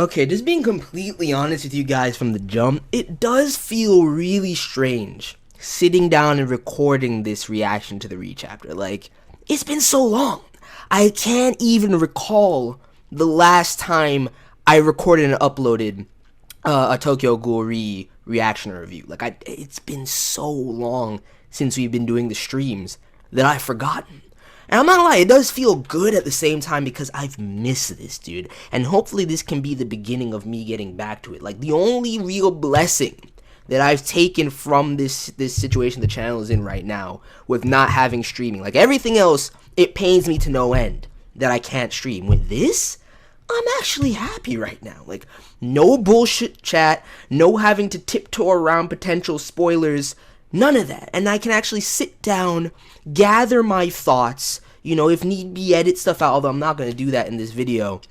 Okay, just being completely honest with you guys from the jump, it does feel really strange sitting down and recording this reaction to the rechapter. Like, it's been so long. I can't even recall the last time I recorded and uploaded a Tokyo Ghoul reaction review. Like, it's been so long since we've been doing the streams that I've forgotten. And I'm not gonna lie, it does feel good at the same time because I've missed this, dude. And hopefully this can be the beginning of me getting back to it. Like, the only real blessing that I've taken from this situation the channel is in right now with not having streaming. Like, everything else, it pains me to no end that I can't stream. With this, I'm actually happy right now. Like, no bullshit chat, no having to tiptoe around potential spoilers, none of that. And I can actually sit down, gather my thoughts, you know, if need be, edit stuff out, although I'm not going to do that in this video.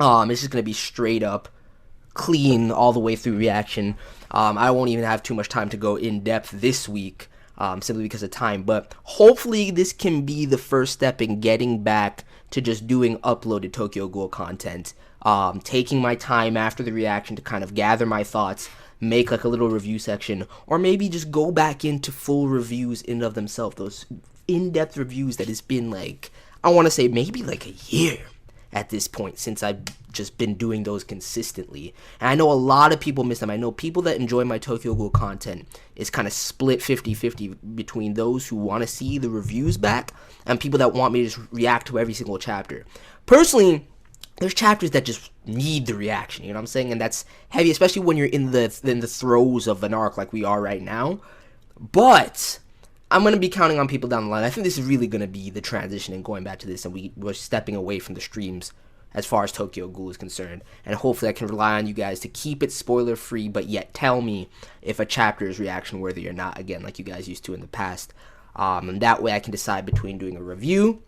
It's just going to be straight up clean all the way through reaction. I won't even have too much time to go in depth this week, simply because of time. But hopefully this can be the first step in getting back to just doing uploaded Tokyo Ghoul content. Taking my time after the reaction to kind of gather my thoughts, make like a little review section, or maybe just go back into full reviews in of themselves, those in-depth reviews that has been like, I want to say maybe like a year at this point since I've just been doing those consistently. And I know a lot of people miss them. I know people that enjoy my Tokyo Ghoul content is kind of split 50-50 between those who want to see the reviews back and people that want me to just react to every single chapter. Personally, there's chapters that just need the reaction, you know what I'm saying? And that's heavy, especially when you're in the throes of an arc like we are right now. But I'm going to be counting on people down the line. I think this is really going to be the transition and going back to this, and we're stepping away from the streams as far as Tokyo Ghoul is concerned. And hopefully I can rely on you guys to keep it spoiler-free, but yet tell me if a chapter is reaction-worthy or not, again, like you guys used to in the past. And that way I can decide between doing a review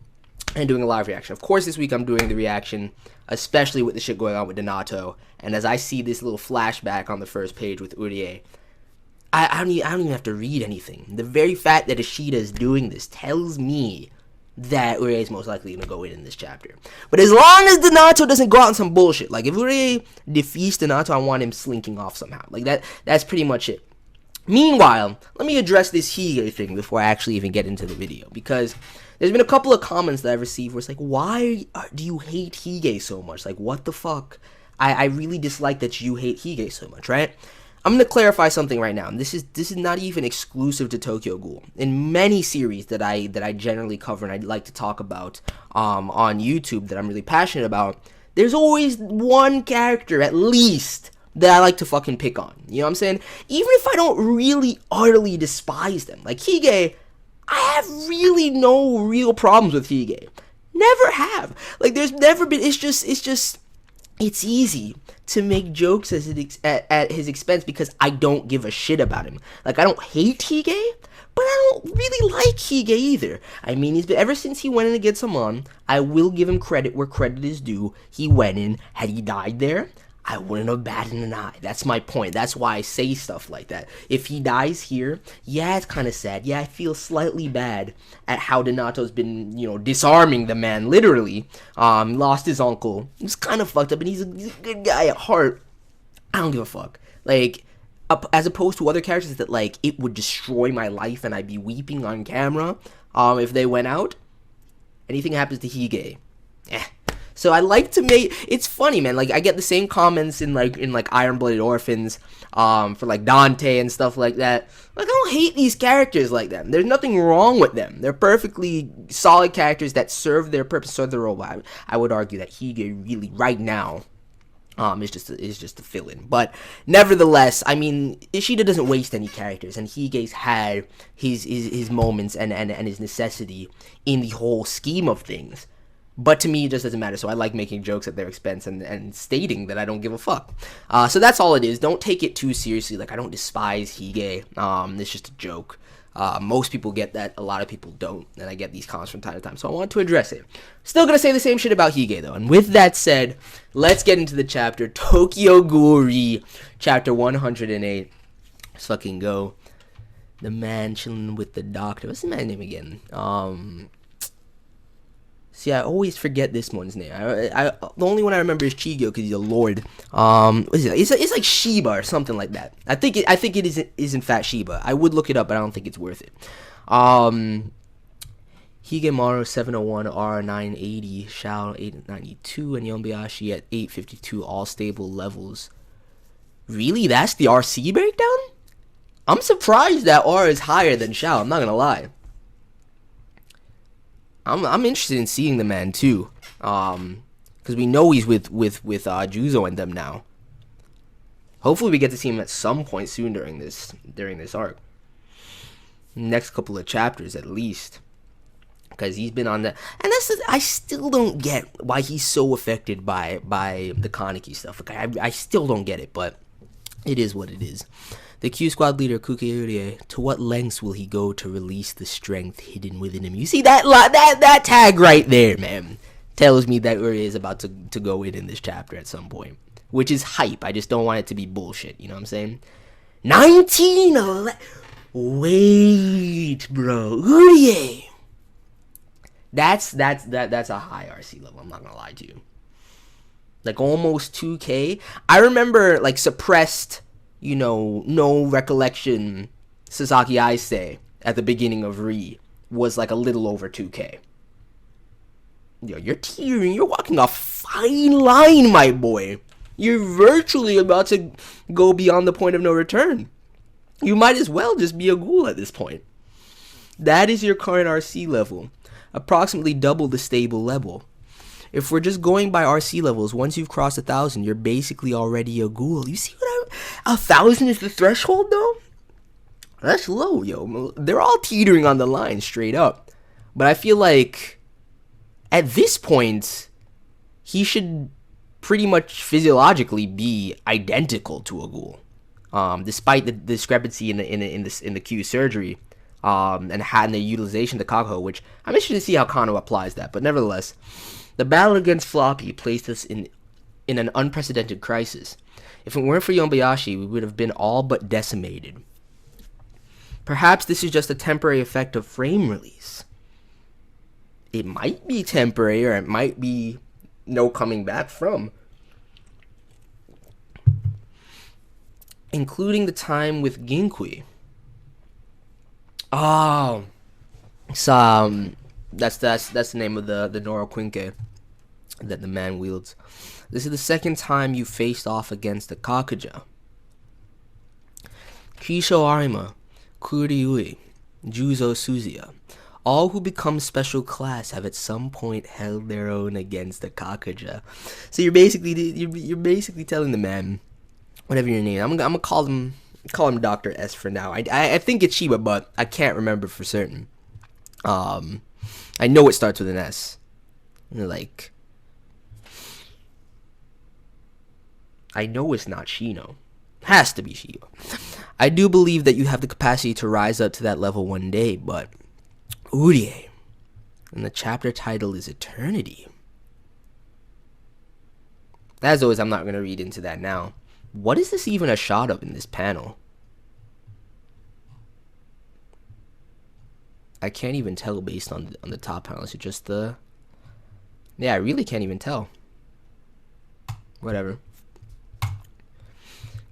and doing a live reaction. Of course, this week I'm doing the reaction, especially with the shit going on with Donato. And as I see this little flashback on the first page with Urie, I don't even have to read anything. The very fact that Ishida is doing this tells me that Urie is most likely going to go in this chapter. But as long as Donato doesn't go out on some bullshit, like if Urie defeats Donato, I want him slinking off somehow. Like that's pretty much it. Meanwhile, let me address this Hige thing before I actually even get into the video, because there's been a couple of comments that I've received where it's like, why do you hate Hige so much? Like, what the fuck? I really dislike that you hate Hige so much, right? I'm going to clarify something right now. And this is not even exclusive to Tokyo Ghoul. In many series that I generally cover and I'd like to talk about on YouTube that I'm really passionate about, there's always one character at least that I like to fucking pick on. You know what I'm saying? Even if I don't really utterly despise them. Like Hige, I have really no real problems with Hige. Never have. Like, there's never been, it's easy to make jokes at his expense because I don't give a shit about him. Like, I don't hate Hige, but I don't really like Hige either. I mean, he's been, ever since he went in against Amon, I will give him credit where credit is due. He went in. Had he died there, I wouldn't have batted an eye. That's my point. That's why I say stuff like that. If he dies here, yeah, it's kind of sad. Yeah, I feel slightly bad at how Donato's been, you know, disarming the man, literally. Lost his uncle. It's kind of fucked up, and he's a good guy at heart. I don't give a fuck. Like, as opposed to other characters that, like, it would destroy my life and I'd be weeping on camera if they went out. Anything happens to Hige, So I like to make, it's funny, man, like I get the same comments in Iron Blooded Orphans, for like Dante and stuff like that. Like, I don't hate these characters like them. There's nothing wrong with them. They're perfectly solid characters that serve their purpose, serve their role. I would argue that Hige really, right now, is just a fill-in. But nevertheless, I mean, Ishida doesn't waste any characters, and Hige's had his moments and his necessity in the whole scheme of things. But to me, it just doesn't matter, so I like making jokes at their expense and stating that I don't give a fuck. So that's all it is. Don't take it too seriously. Like, I don't despise Hige. It's just a joke. Most people get that. A lot of people don't. And I get these comments from time to time, so I want to address it. Still gonna say the same shit about Hige, though. And with that said, let's get into the chapter. Tokyo Ghoul chapter 108. Let's fucking go. The man chilling with the doctor. What's the man's name again? See, I always forget this one's name. The only one I remember is Chigyo because he's a lord. What is it? It's like Shiba or something like that. I think it is in fact Shiba. I would look it up, but I don't think it's worth it. Higemaru 701, R 980, Shao 892, and Yombayashi at 852, all stable levels. Really? That's the RC breakdown? I'm surprised that R is higher than Shao. I'm not gonna lie. I'm interested in seeing the man too, because we know he's with Juzo and them now. Hopefully, we get to see him at some point soon during this arc. Next couple of chapters at least, because he's been on the, and I still don't get why he's so affected by the Kaneki stuff. Like, I still don't get it, but it is what it is. The Q Squad leader, Kuke-Urie, to what lengths will he go to release the strength hidden within him? You see that tag right there, man, tells me that Urie is about to go in this chapter at some point, which is hype. I just don't want it to be bullshit, you know what I'm saying? 1911. Wait, bro. Urie. That's a high RC level, I'm not gonna lie to you. Like almost 2K. I remember like suppressed, you know, no recollection Sasaki Aise at the beginning of Re was like a little over 2K. Yo, you're teetering, you're walking a fine line, my boy. You're virtually about to go beyond the point of no return. You might as well just be a ghoul at this point. That is your current RC level, approximately double the stable level. If we're just going by RC levels, once you've crossed 1,000, you're basically already a ghoul. You see what 1,000 is the threshold, though? That's low, yo. They're all teetering on the line, straight up. But I feel like, at this point, he should pretty much physiologically be identical to a ghoul. Despite the discrepancy in the Q surgery, and the utilization of the Kakuho, which I'm interested to see how Kano applies that. But nevertheless, the battle against Floppy placed us in an unprecedented crisis. If it weren't for Yombayashi, we would have been all but decimated. Perhaps this is just a temporary effect of frame release. It might be temporary, or it might be no coming back from. Including the time with Ginkui. Oh, so that's the name of the Noro Quinque that the man wields. This is the second time you faced off against the Kakuja. Kisho Arima, Kuriui, Juzo Suzuya, all who become special class have at some point held their own against the Kakuja. So you're basically telling the man, whatever your name, I'm gonna call him Dr. S for now. I think it's Shiba, but I can't remember for certain. I know it starts with an S. Like, I know it's not Shino. Has to be Shiba. I do believe that you have the capacity to rise up to that level one day, but Urie, and the chapter title is Eternity. As always, I'm not going to read into that now. What is this even a shot of in this panel? I can't even tell based on the top panel. Is it just the... Yeah, I really can't even tell. Whatever.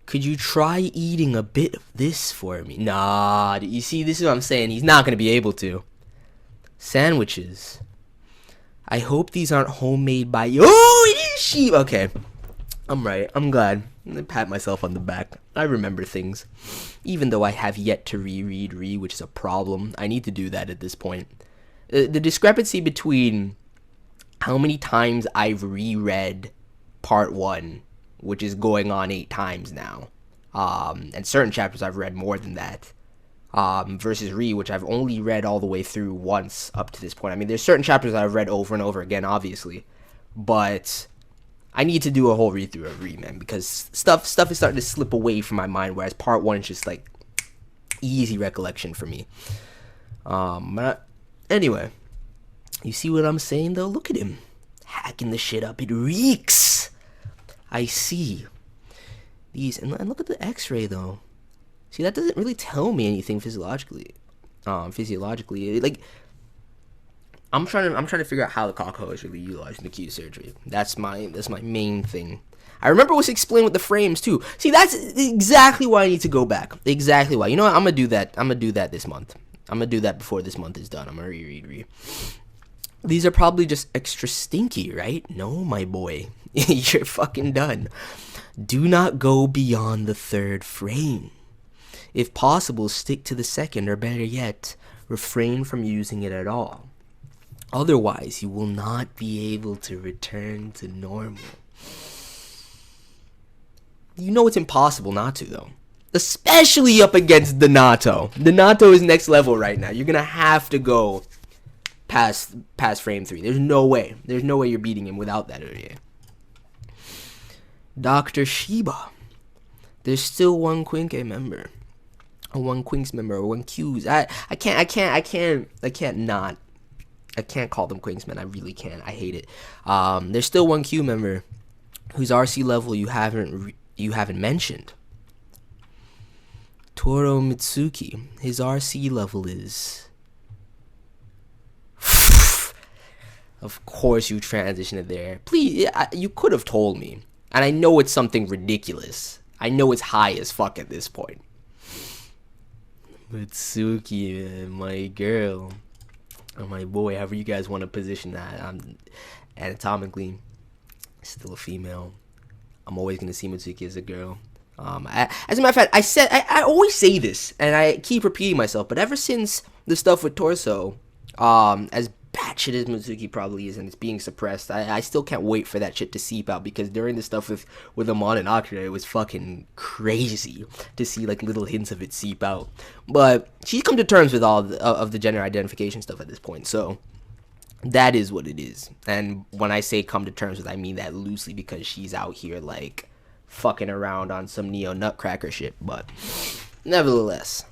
Could you try eating a bit of this for me? Nah, you see, this is what I'm saying. He's not going to be able to. Sandwiches. I hope these aren't homemade by you. Oh, it is sheep. Okay. I'm right. I'm glad. I'm gonna pat myself on the back. I remember things. Even though I have yet to reread Re, which is a problem. I need to do that at this point. The discrepancy between how many times I've reread Part 1, which is going on 8 times now, and certain chapters I've read more than that, versus Re, which I've only read all the way through once up to this point. I mean, there's certain chapters that I've read over and over again, obviously, but I need to do a whole read through of Re, man, because stuff is starting to slip away from my mind, whereas Part 1 is just like easy recollection for me. But anyway, you see what I'm saying though? Look at him hacking the shit up. It reeks. I see these, and look at the X-ray though. See, that doesn't really tell me anything physiologically. Like, I'm trying to figure out how the Kako is really utilizing the key surgery. That's my main thing. I remember it was explained with the frames too. See, that's exactly why I need to go back. Exactly why. You know what? I'm gonna do that. I'm gonna do that this month. I'm gonna do that before this month is done. I'm gonna reread. These are probably just extra stinky, right? No, my boy. You're fucking done. Do not go beyond the third frame. If possible, stick to the second, or better yet, refrain from using it at all. Otherwise, you will not be able to return to normal. You know it's impossible not to, though. Especially up against Donato. Donato is next level right now. You're going to have to go past frame 3. There's no way. There's no way you're beating him without that area. Dr. Shiba. There's still one Quinque member. Or one Quinks member, or one Q's. I can't call them Quinksmen. I really can't. I hate it. There's still one Q member whose RC level you haven't mentioned. Toro Mutsuki. His RC level is. Of course you transitioned it there. Please, you could have told me. And I know it's something ridiculous. I know it's high as fuck at this point. Mutsuki, my girl. Or my boy, however you guys want to position that. I'm anatomically still a female. I'm always going to see Mutsuki as a girl. As a matter of fact, I always say this, and I keep repeating myself, but ever since the stuff with Torso, as batshit as Mutsuki probably is, and it's being suppressed, I still can't wait for that shit to seep out, because during the stuff with Amon and Akira, it was fucking crazy to see like little hints of it seep out. But she's come to terms with all of the gender identification stuff at this point, so that is what it is. And when I say come to terms with, I mean that loosely, because she's out here like fucking around on some Neo Nutcracker shit, but nevertheless,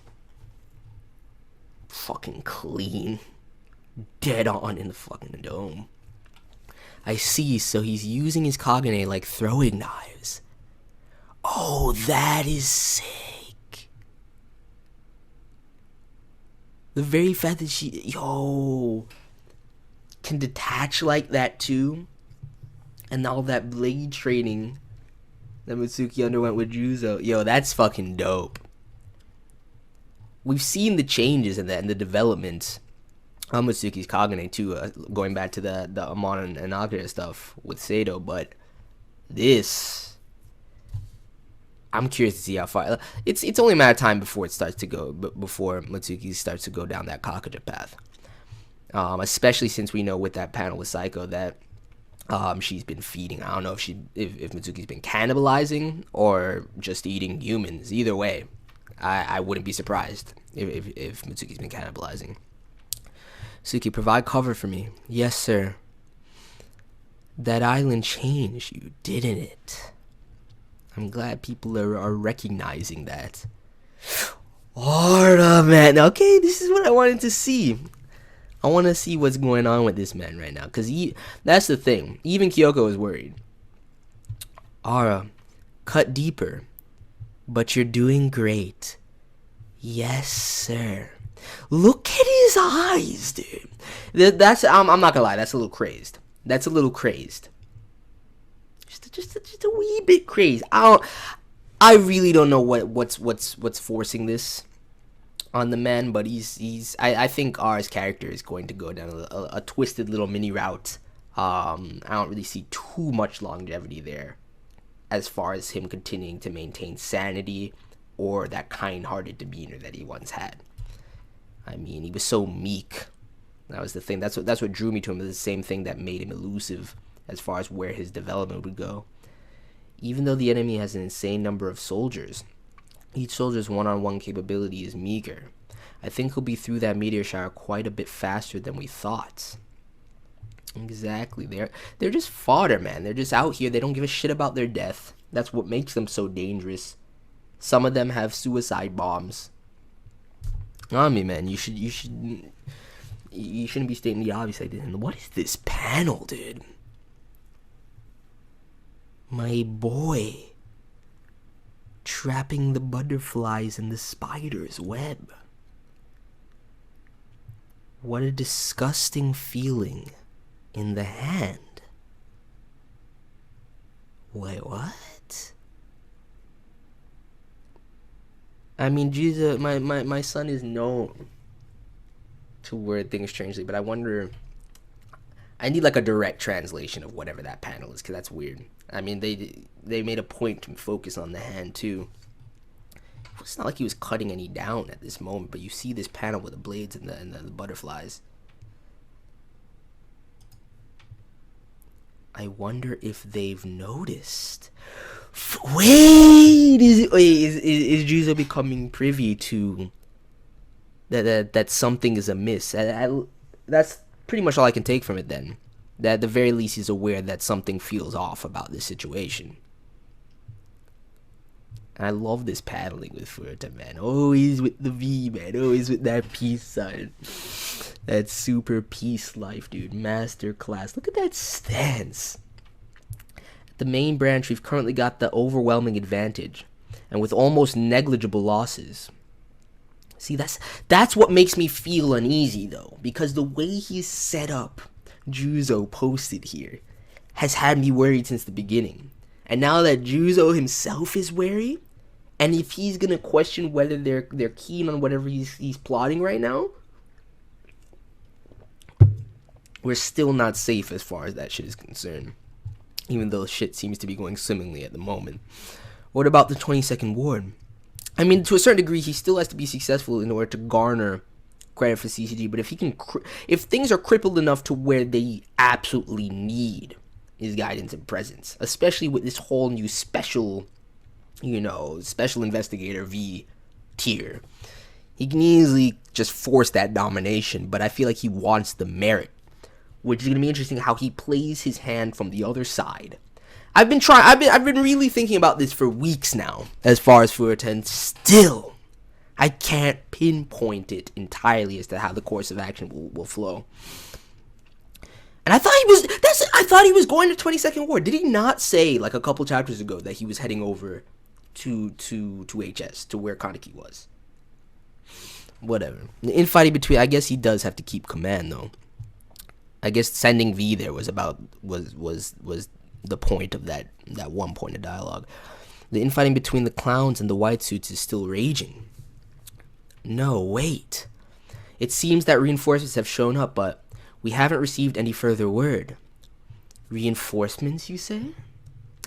fucking clean. Dead on in the fucking dome. I see, so he's using his Kagane like throwing knives. Oh, that is sick. The very fact that she, can detach like that too. And all that blade training that Mutsuki underwent with Juzo. That's fucking dope. We've seen the changes in that and the development on Mutsuki's Kagane too, going back to the Amon and Akira stuff with Seido, but this, I'm curious to see how far. It's only a matter of time before Mutsuki starts to go down that Kakuja path. Especially since we know with that panel with Psycho that she's been feeding. I don't know if Mutsuki's been cannibalizing or just eating humans. Either way, I wouldn't be surprised if Mutsuki's been cannibalizing. Suki, provide cover for me. Yes, sir. That island changed you, didn't it? I'm glad people are recognizing that. Alright, man. Okay, this is what I wanted to see. I want to see what's going on with this man right now. Because that's the thing. Even Kyoko is worried. Ara, cut deeper. But you're doing great. Yes, sir. Look at his eyes, dude. I'm not gonna lie. That's a little crazed. Just a wee bit crazed. I really don't know what's forcing this on the man, but I think R's character is going to go down a twisted little mini route. I don't really see too much longevity there, as far as him continuing to maintain sanity or that kind-hearted demeanor that he once had. I mean, he was so meek. That was the thing. That's what drew me to him. It was the same thing that made him elusive as far as where his development would go. Even though the enemy has an insane number of soldiers, each soldier's one-on-one capability is meager. I think he'll be through that meteor shower quite a bit faster than we thought. Exactly. They're just fodder, man. They're just out here. They don't give a shit about their death. That's what makes them so dangerous. Some of them have suicide bombs. I mean, man, you shouldn't be stating the obvious like this. What is this panel, dude? My boy. Trapping the butterflies in the spider's web. What a disgusting feeling in the hand. Wait, what? I mean, Jesus, my son is known to word things strangely, but I wonder, I need like a direct translation of whatever that panel is, because that's weird. I mean, they made a point to focus on the hand too. It's not like he was cutting any down at this moment, but you see this panel with the blades and the butterflies. I wonder if they've noticed. Wait, is Juzo becoming privy to that something is amiss? That's pretty much all I can take from it then. That at the very least he's aware that something feels off about this situation. I love this paddling with Furuta, man. Always with the V, man. Always with that peace sign. That super peace life, dude. Master class. Look at that stance. At the main branch, we've currently got the overwhelming advantage, and with almost negligible losses. See, that's what makes me feel uneasy, though, because the way he's set up, Juzo posted here, has had me worried since the beginning. And now that Juzo himself is wary, and if he's gonna question whether they're keen on whatever he's plotting right now, we're still not safe as far as that shit is concerned. Even though shit seems to be going swimmingly at the moment. What about the 22nd ward? I mean, to a certain degree, he still has to be successful in order to garner credit for CCG. But if things are crippled enough to where they absolutely need his guidance and presence, especially with this whole new special investigator V tier, he can easily just force that domination. But I feel like he wants the merit, which is going to be interesting how he plays his hand from the other side. I've been really thinking about this for weeks now, as far as Furuta, and still, I can't pinpoint it entirely as to how the course of action will flow. And I thought he was going to 22nd Ward. Did he not say, like a couple chapters ago, that he was heading over to HS, to where Kaneki was? Whatever. The infighting between, I guess he does have to keep command, though. I guess sending V there was the point of that one point of dialogue. The infighting between the clowns and the white suits is still raging. No, wait. It seems that reinforcements have shown up, but we haven't received any further word. Reinforcements, you say?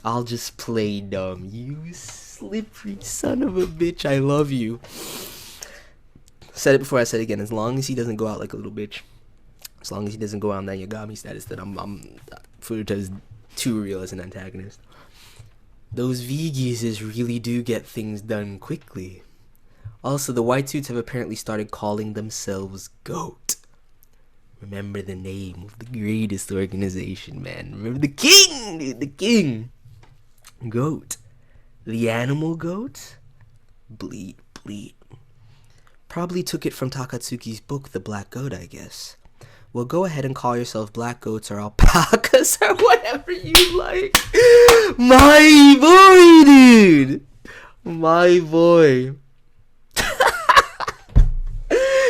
I'll just play dumb. You slippery son of a bitch. I love you. Said it before, I said it again. As long as he doesn't go out like a little bitch. As long as he doesn't go out on that Yagami status, that Furuta is too real as an antagonist. Those V-geezers really do get things done quickly. Also, the white suits have apparently started calling themselves GOAT. Remember the name of the greatest organization, man. Remember the king, dude, the king. GOAT. The animal goat? Bleat. Probably took it from Takatsuki's book, The Black Goat, I guess. Well, go ahead and call yourself black goats or alpacas or whatever you like. My boy, dude. My boy.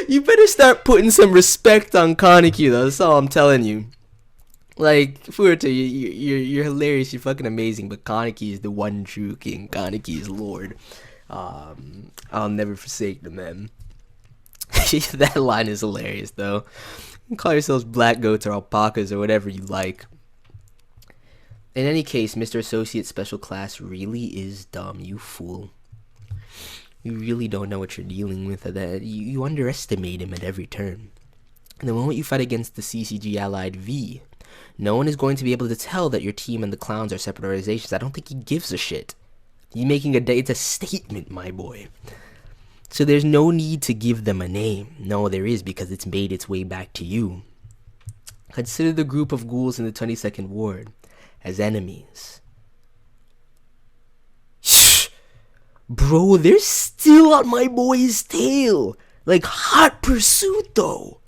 You better start putting some respect on Kaneki, though. That's all I'm telling you. Like, Furuta, you're hilarious. You're fucking amazing. But Kaneki is the one true king. Kaneki is Lord. I'll never forsake the man. That line is hilarious, though. You can call yourselves black goats or alpacas or whatever you like. In any case, Mr. Associate Special Class really is dumb, you fool. You really don't know what you're dealing with. You underestimate him at every turn. And the moment you fight against the CCG allied V, no one is going to be able to tell that your team and the clowns are separate organizations. I don't think he gives a shit. He's making it's a statement, my boy. So there's no need to give them a name. No, there is, because it's made its way back to you. Consider the group of ghouls in the 22nd Ward as enemies. Shh! Bro, they're still on my boy's tail. Like, hot pursuit, though.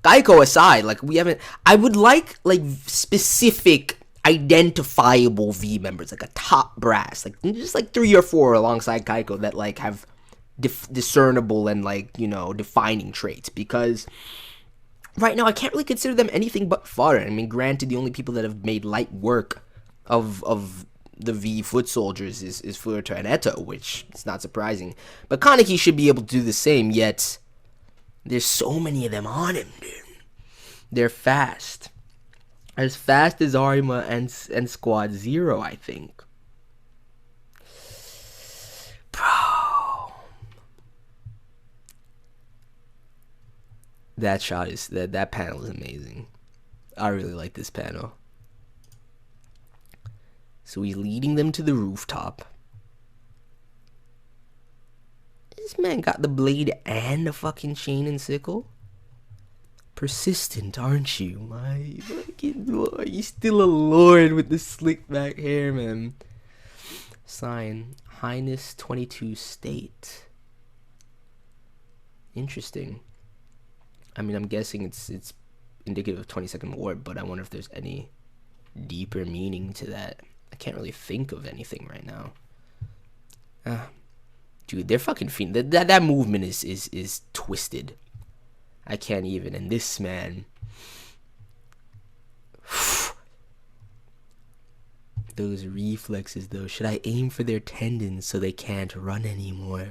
Geico aside, I would like specific identifiable V members, like a top brass, just 3 or 4 alongside Geico that have discernible and defining traits, because right now I can't really consider them anything but fodder. I mean, granted, the only people that have made light work of the V foot soldiers is Furuta and Eto, which is not surprising. But Kaneki should be able to do the same, yet there's so many of them on him, dude. They're fast. As fast as Arima and Squad Zero, I think. Bro. That shot is, that panel is amazing. I really like this panel. So he's leading them to the rooftop. This man got the blade and the fucking chain and sickle. Persistent, aren't you? My fucking boy. You're still a lord with the slick back hair, man. Sign. Highness 22 State. Interesting. I mean, I'm guessing it's indicative of 22nd Ward, but I wonder if there's any deeper meaning to that. I can't really think of anything right now. Dude, they're fucking fiend. That movement is twisted. I can't even. And this man, those reflexes though. Should I aim for their tendons so they can't run anymore?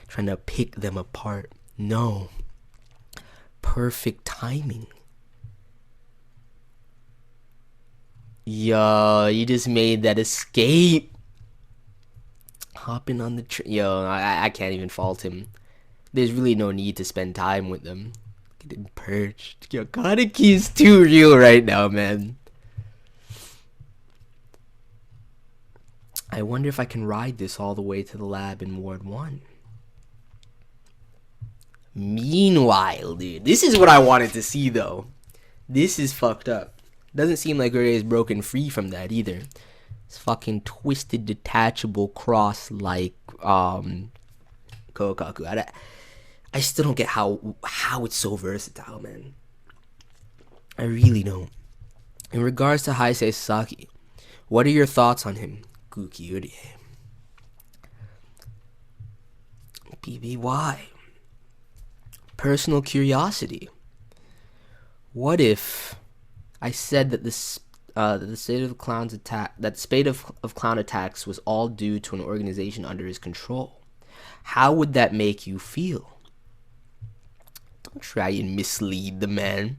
Trying to pick them apart. No. Perfect timing. Yo, you just made that escape. Hopping on the train. Yo, I can't even fault him. There's really no need to spend time with them. Getting perched. Yo, Kaneki is too real right now, man. I wonder if I can ride this all the way to the lab in Ward 1. Meanwhile, dude, this is what I wanted to see, though. This is fucked up. Doesn't seem like Ure is broken free from that either. It's fucking twisted, detachable cross like Kokaku. I still don't get how it's so versatile, man. I really don't. In regards to Heisei Sasaki, what are your thoughts on him, Kuki Ure? BBY. Personal curiosity. What if I said that the spate of clown attacks was all due to an organization under his control? How would that make you feel? Don't try and mislead the man.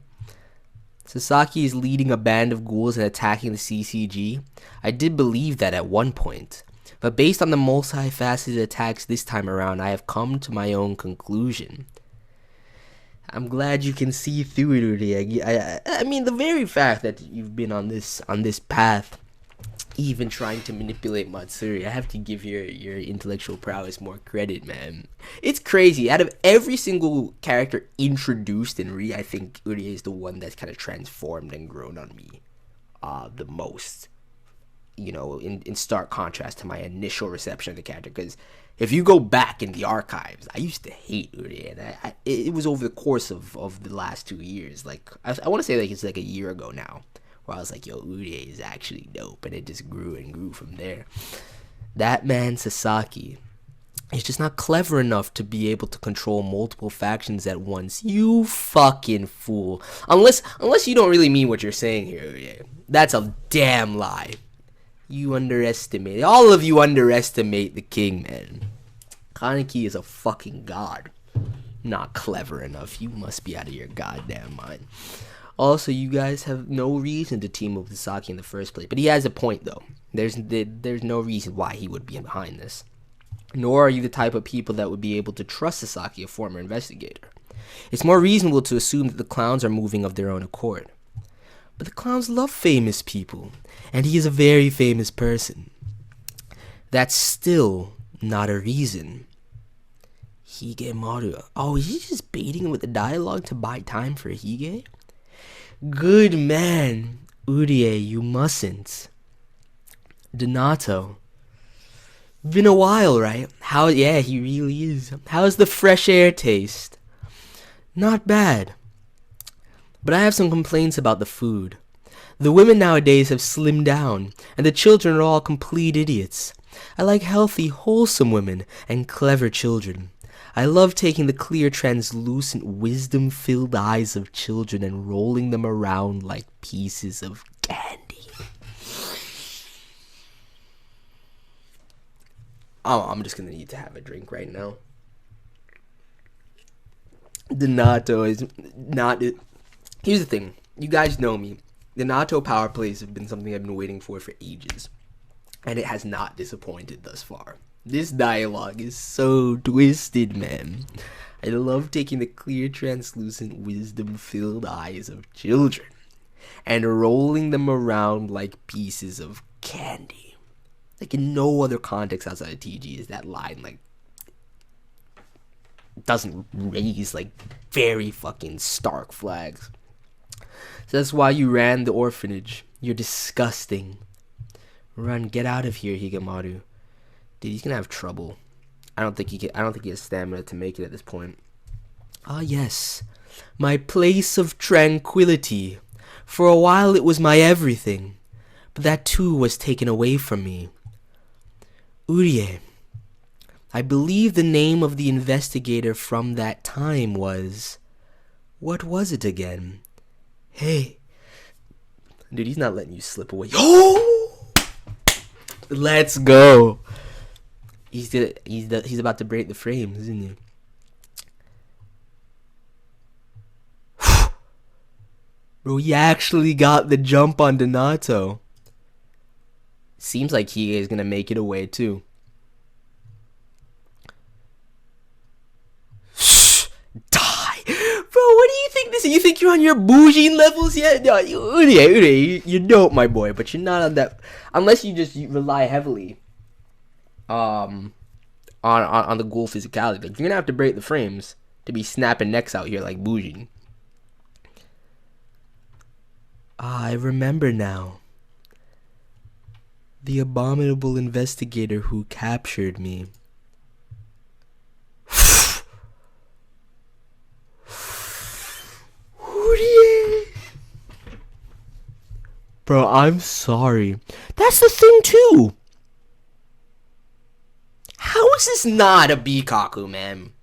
Sasaki is leading a band of ghouls and attacking the CCG. I did believe that at one point, but based on the multifaceted attacks this time around, I have come to my own conclusion. I'm glad you can see through it, Uri. I mean, the very fact that you've been on this path, even trying to manipulate Matsuri, I have to give your intellectual prowess more credit, man. It's crazy. Out of every single character introduced in Ri, I think Uri is the one that's kind of transformed and grown on me the most. You know, in stark contrast to my initial reception of the character, because if you go back in the archives, I used to hate Uri, and it was over the course of the last 2 years. Like, I want to say like it's like a year ago now, where I was like, yo, Uri is actually dope, and it just grew and grew from there. That man, Sasaki, is just not clever enough to be able to control multiple factions at once. You fucking fool. Unless you don't really mean what you're saying here, Uri. That's a damn lie. You underestimate. All of you underestimate the king, man. Kaneki is a fucking god. Not clever enough. You must be out of your goddamn mind. Also, you guys have no reason to team up with Sasaki in the first place. But he has a point, though. There's no reason why he would be behind this. Nor are you the type of people that would be able to trust Sasaki, a former investigator. It's more reasonable to assume that the clowns are moving of their own accord. But the clowns love famous people, and he is a very famous person. That's still not a reason. Hige Maru. Oh, is he just baiting him with the dialogue to buy time for Hige? Good man. Urie, you mustn't. Donato. Been a while, right? Yeah, he really is. How's the fresh air taste? Not bad. But I have some complaints about the food. The women nowadays have slimmed down, and the children are all complete idiots. I like healthy, wholesome women and clever children. I love taking the clear, translucent, wisdom-filled eyes of children and rolling them around like pieces of candy. Oh, I'm just gonna need to have a drink right now. Donato is not... Here's the thing. You guys know me. The Donato power plays have been something I've been waiting for ages. And it has not disappointed thus far. This dialogue is so twisted, man. I love taking the clear, translucent, wisdom-filled eyes of children and rolling them around like pieces of candy. Like, in no other context outside of TG is that line, like, doesn't raise, like, very fucking stark flags. So that's why you ran the orphanage. You're disgusting. Run, get out of here, Higemaru. Dude, he's gonna have trouble. I don't think he has stamina to make it at this point. Ah, yes. My place of tranquility. For a while it was my everything. But that too was taken away from me. Urie. I believe the name of the investigator from that time was... What was it again? Hey. Dude, he's not letting you slip away. Oh! Let's go. He's about to break the frames, isn't he? Bro, he actually got the jump on Donato. Seems like he is gonna make it away too. Die, bro. What do you think this is? You think you're on your bougie levels yet? No, you dope, my boy, but you're not on that unless you rely heavily on the ghoul physicality. Like, you're gonna have to break the frames to be snapping necks out here like bougie. I remember now. The abominable investigator who captured me. Bro, I'm sorry. That's the thing too. How is this not a Bikaku, man?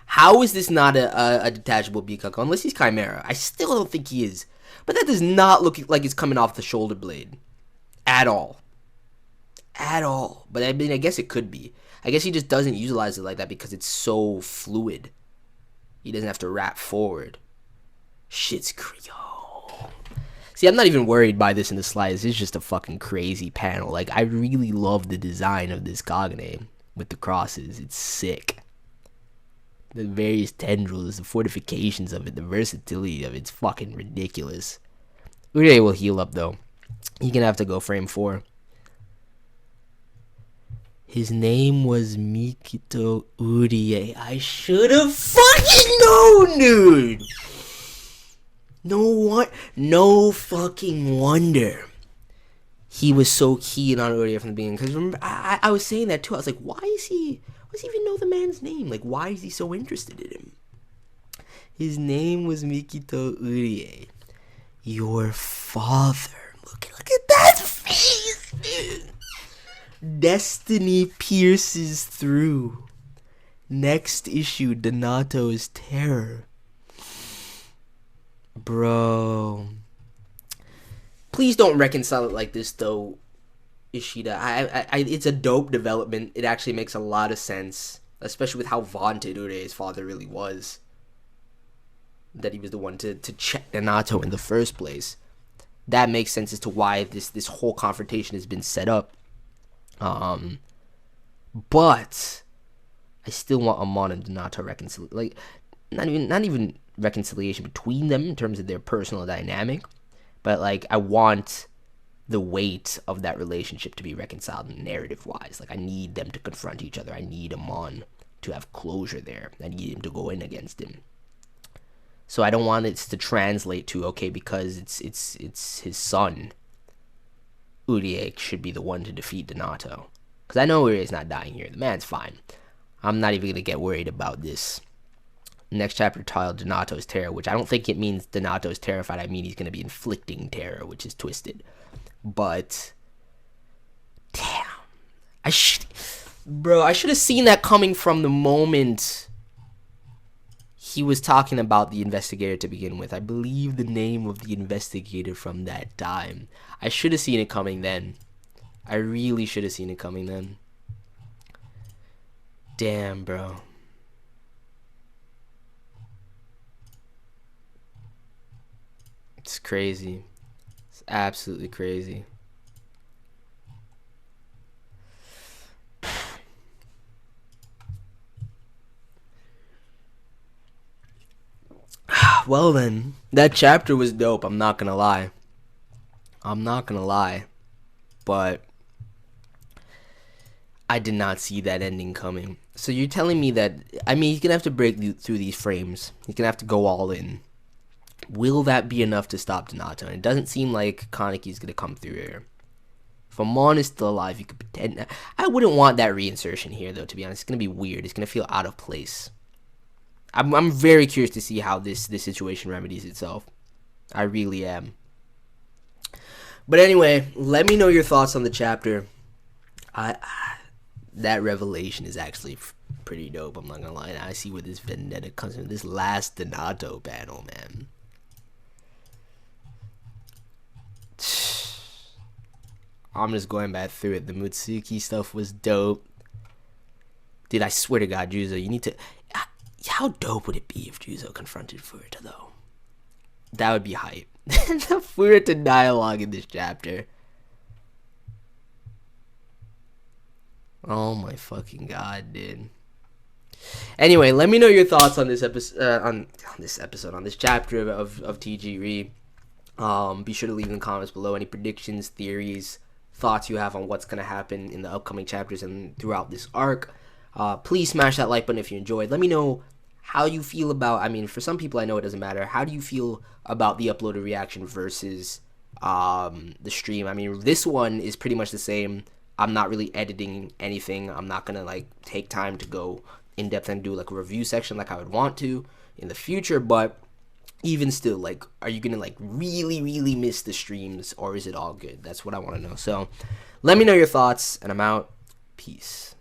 How is this not a detachable Bikaku? Unless he's Chimera. I still don't think he is. But that does not look like it's coming off the shoulder blade. At all. At all. But I mean, I guess it could be. I guess he just doesn't utilize it like that because it's so fluid. He doesn't have to wrap forward. Shit's Creole. See, I'm not even worried by this in the slightest. It's just a fucking crazy panel. Like, I really love the design of this Kagane with the crosses. It's sick. The various tendrils, the fortifications of it, the versatility of it's fucking ridiculous. Urie will heal up though. He's gonna have to go frame 4. His name was Mikito Urie. I should have fucking known, dude. No fucking wonder he was so keen on Urie from the beginning. Because remember, I was saying that too. I was like, why does he even know the man's name? Like, why is he so interested in him? His name was Mikito Urie. Your father. Look at that face, dude. Destiny pierces through. Next issue, Donato's terror. Bro. Please don't reconcile it like this, though, Ishida. It's a dope development. It actually makes a lot of sense, especially with how vaunted Urie's father really was. That he was the one to check Donato in the first place. That makes sense as to why this whole confrontation has been set up. But I still want Amon and Donato reconciliation. Like, not even reconciliation between them in terms of their personal dynamic, but like, I want the weight of that relationship to be reconciled narrative wise. Like, I need them to confront each other. I need Amon to have closure there. I need him to go in against him. So I don't want it to translate to, okay, because it's his son, Urie should be the one to defeat Donato. Because I know Urie's not dying here. The man's fine. I'm not even going to get worried about this. Next chapter titled Donato's Terror, which I don't think it means Donato's terrified. I mean he's going to be inflicting terror, which is twisted. But, damn. Bro, I should have seen that coming from the moment he was talking about the investigator to begin with. I believe the name of the investigator from that time. I should have seen it coming then. I really should have seen it coming then. Damn, bro. It's crazy. It's absolutely crazy. Well then, that chapter was dope, I'm not gonna lie. I'm not gonna lie. But I did not see that ending coming. So you're telling me that, I mean, he's gonna have to break through these frames. He's gonna have to go all in. Will that be enough to stop Donato? And it doesn't seem like Kaneki's gonna come through here. If Amon is still alive, you could pretend. I wouldn't want that reinsertion here, though, to be honest. It's gonna be weird. It's gonna feel out of place. I'm very curious to see how this situation remedies itself. I really am. But anyway, let me know your thoughts on the chapter. That revelation is actually pretty dope, I'm not gonna lie. I see where this vendetta comes from. This last Donato panel, man. I'm just going back through it. The Mutsuki stuff was dope. Dude, I swear to God, Juzo, you need to... How dope would it be if Juzo confronted Furuta, though? That would be hype. The Furuta dialogue in this chapter. Oh my fucking God, dude. Anyway, let me know your thoughts on this episode, on this chapter of TG Re. Be sure to leave in the comments below any predictions, theories, thoughts you have on what's gonna happen in the upcoming chapters and throughout this arc. Please smash that like button if you enjoyed. Let me know how you feel about, I mean, for some people I know it doesn't matter. How do you feel about the uploaded reaction versus the stream? I mean, this one is pretty much the same. I'm not really editing anything. I'm not gonna like take time to go in depth and do like a review section like I would want to in the future, but even still, like, are you gonna like really miss the streams, or is it all good? That's what I want to know. So let me know your thoughts, and I'm out. Peace.